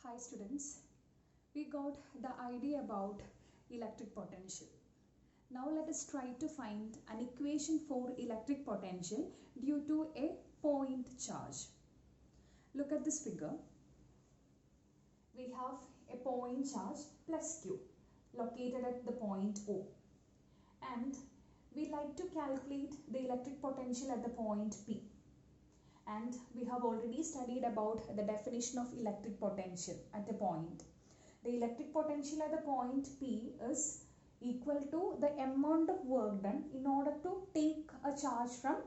Hi students, we got the idea about electric potential. Now let us try to find an equation for electric potential due to a point charge. Look at this figure. We have a point charge plus Q located at the point O, and we like to calculate the electric potential at the point P. And we have already studied about the definition of electric potential at a point. The electric potential at the point P is equal to the amount of work done in order to take a charge from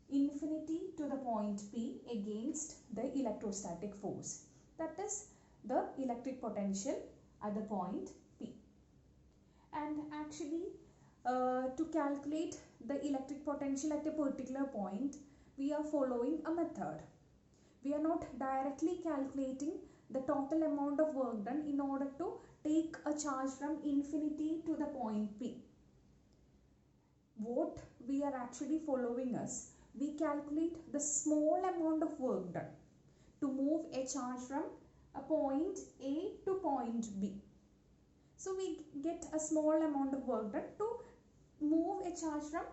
infinity to the point P against the electrostatic force. That is the electric potential at the point P. And actually, to calculate the electric potential at a particular point, we are following a method. We are not directly calculating the total amount of work done in order to take a charge from infinity to the point P. What we are actually following is, we calculate the small amount of work done to move a charge from a point A to point B. So we get a small amount of work done to move a charge from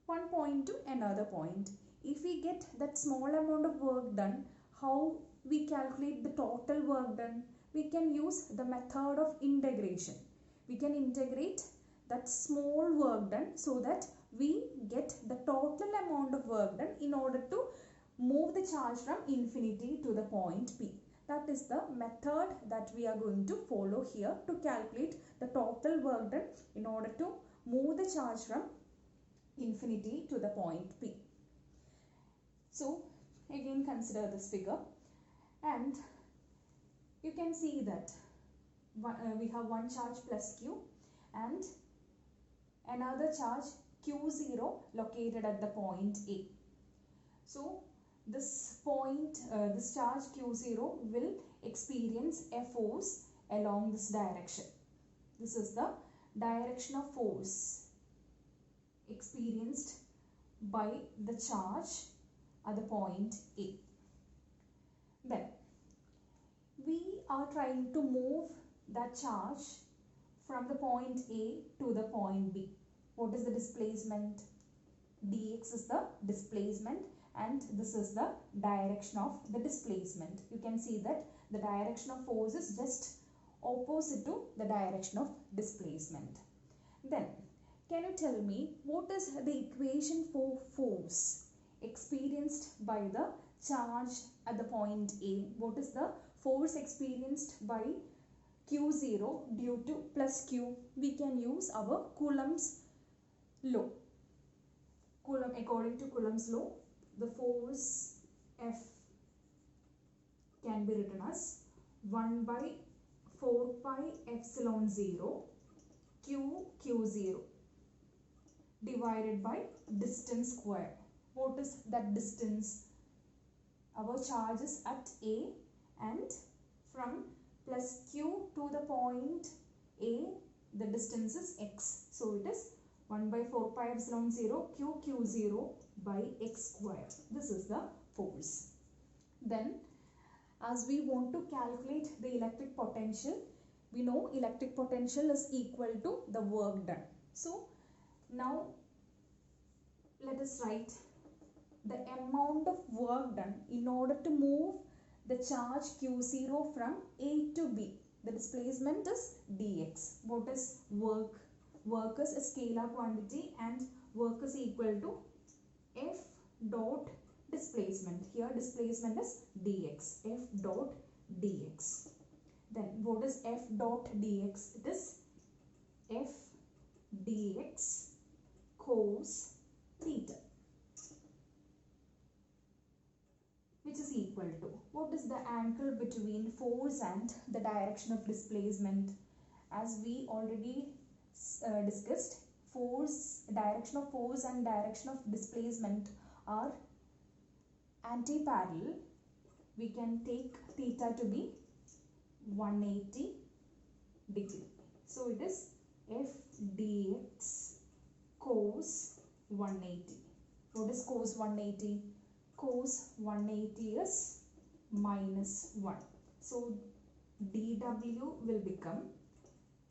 one point to another point. If we get that small amount of work done, how we calculate the total work done? We can use the method of integration. We can integrate that small work done so that we get the total amount of work done in order to move the charge from infinity to the point P. That is the method that we are going to follow here to calculate the total work done in order to move the charge from infinity to the point P. So again consider this figure, and you can see that we have one charge plus Q and another charge Q0 located at the point A. So this charge Q0 will experience a force along this direction. This is the direction of force experienced by the charge at the point A. Then we are trying to move that charge from the point A to the point B. What is the displacement? Dx is the displacement, and this is the direction of the displacement. You can see that the direction of force is just opposite to the direction of displacement. Then can you tell me what is the equation for force experienced by the charge at the point A? What is the force experienced by Q0 due to plus Q? We can use our Coulomb's law. According to Coulomb's law, the force F can be written as 1 by 4 pi epsilon 0 Q0 divided by distance square. What is that distance? Our charge is at A, and from plus Q to the point A, the distance is x. So it is 1 by 4 pi epsilon 0 Q0 by x square. This is the force. Then as we want to calculate the electric potential, we know electric potential is equal to the work done. So now let us write the amount of work done in order to move the charge Q0 from A to B. The displacement is dx. What is work? Work is a scalar quantity, and work is equal to F dot displacement. Here displacement is dx. F dot dx. Then what is F dot dx? It is F dx cos theta, which is equal to, what is the angle between force and the direction of displacement? As we already discussed, direction of force and direction of displacement are anti-parallel. We can take theta to be 180 degree. So it is F dx cos 180. What is cos 180? Cos 180 is minus 1. So dw will become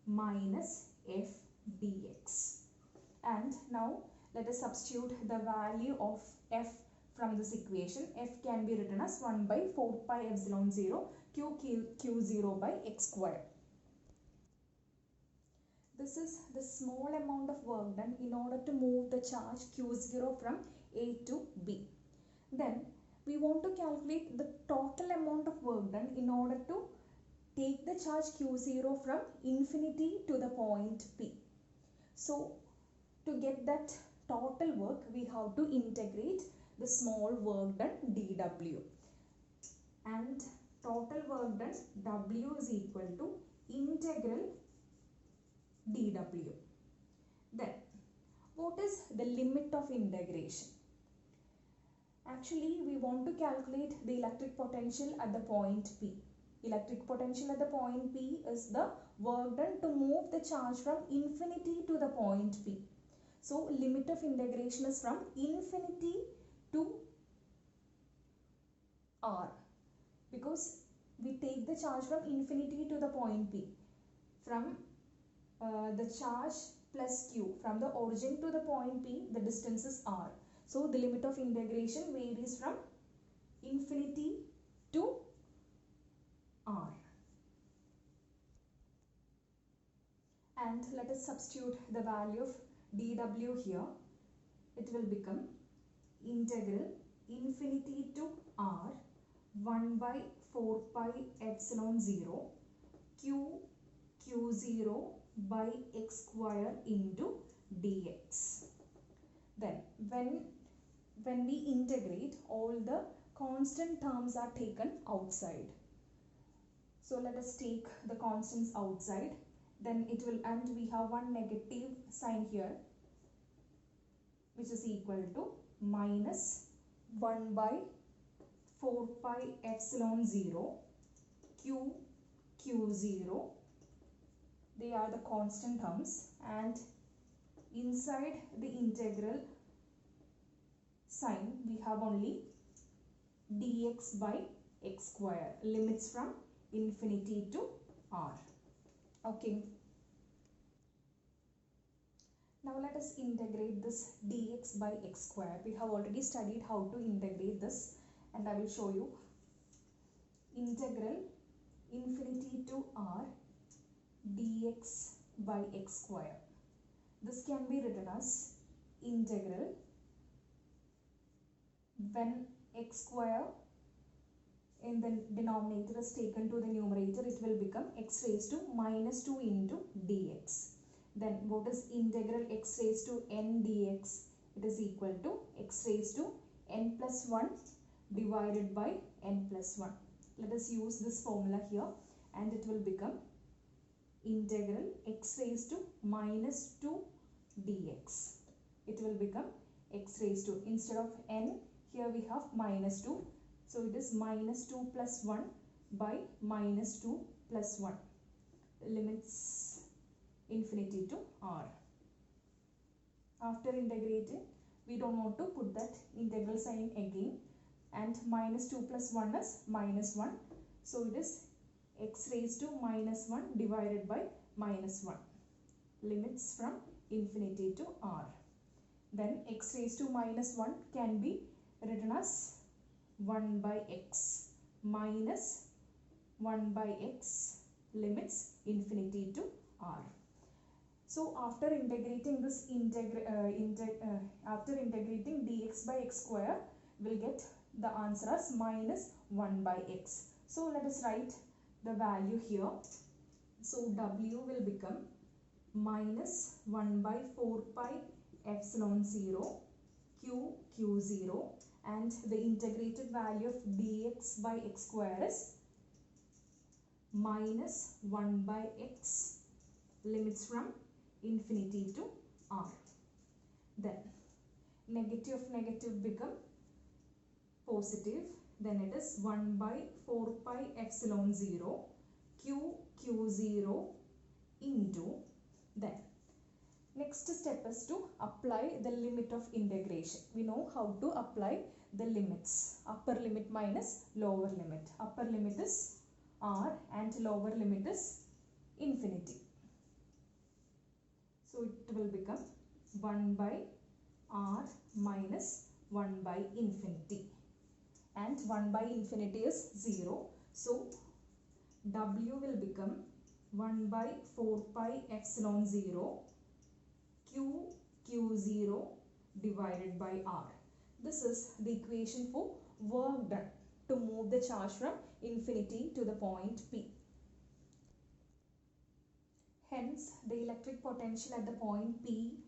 minus f dx. And now let us substitute the value of f from this equation. F can be written as 1 by 4 pi epsilon 0 q0 by x square. This is the small amount of work done in order to move the charge q0 from A to B. Then we want to calculate the total amount of work done in order to take the charge q0 from infinity to the point P. So to get that total work, we have to integrate the small work done dw, and total work done w is equal to integral dw. Then what is the limit of integration? Actually, we want to calculate the electric potential at the point P. Electric potential at the point P is the work done to move the charge from infinity to the point P. So limit of integration is from infinity to R, because we take the charge from infinity to the point P. From the charge plus Q, from the origin to the point P, the distance is R. So the limit of integration varies from infinity to R. And let us substitute the value of dw here. It will become integral infinity to R 1 by 4 pi epsilon 0 q0 by x square into dx. Then when we integrate, all the constant terms are taken outside. So let us take the constants outside. Then it will, and we have one negative sign here, which is equal to minus 1 by 4 pi epsilon 0 q0. They are the constant terms, and inside the integral sign we have only dx by x square, limits from infinity to R. Okay. Now let us integrate this dx by x square. We have already studied how to integrate this, and I will show you. Integral infinity to R dx by x square. This can be written as integral, when x square in the denominator is taken to the numerator, it will become x raised to minus 2 into dx. Then what is integral x raised to n dx? It is equal to x raised to n plus 1 divided by n plus 1. Let us use this formula here, and it will become integral x raised to minus 2 dx. It will become x raised to, instead of n, here we have minus 2. So it is minus 2 plus 1 by minus 2 plus 1. Limits infinity to R. After integrating, we don't want to put that integral sign again, and minus 2 plus 1 is minus 1. So it is x raised to minus 1 divided by minus 1. Limits from infinity to R. Then x raised to minus 1 can be written as 1 by x minus 1 by x, limits infinity to R. So after integrating this after integrating dx by x square, we'll get the answer as minus 1 by x. So let us write the value here. So w will become minus 1 by 4 pi epsilon 0 q0, and the integrated value of dx by x square is minus 1 by x, limits from infinity to R. Then negative of negative become positive. Then it is 1 by 4 pi epsilon 0 q0 into, then next step is to apply the limit of integration. We know how to apply the limits. Upper limit minus lower limit. Upper limit is r and lower limit is infinity. So it will become 1 by r minus 1 by infinity, and 1 by infinity is 0. So w will become 1 by 4 pi epsilon 0 q0 divided by r. This is the equation for work done to move the charge from infinity to the point P. Hence, the electric potential at the point P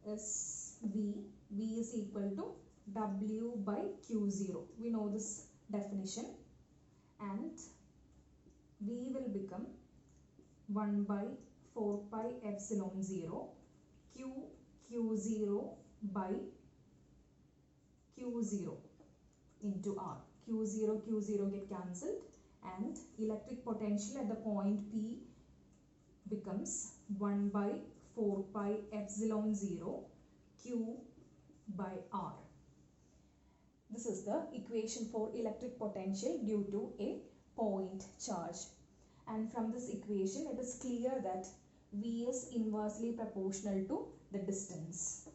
is V. V is equal to W by Q0. We know this definition, and V will become 1 by 4 pi epsilon 0 Q0 by Q0 into R. Q0 get cancelled, and electric potential at the point P becomes 1 by 4 pi epsilon 0 Q by R. This is the equation for electric potential due to a point charge. And from this equation, it is clear that V is inversely proportional to the distance.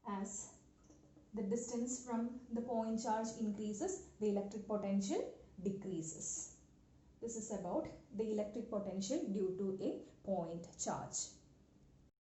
As the distance from the point charge increases, the electric potential decreases. This is about the electric potential due to a point charge.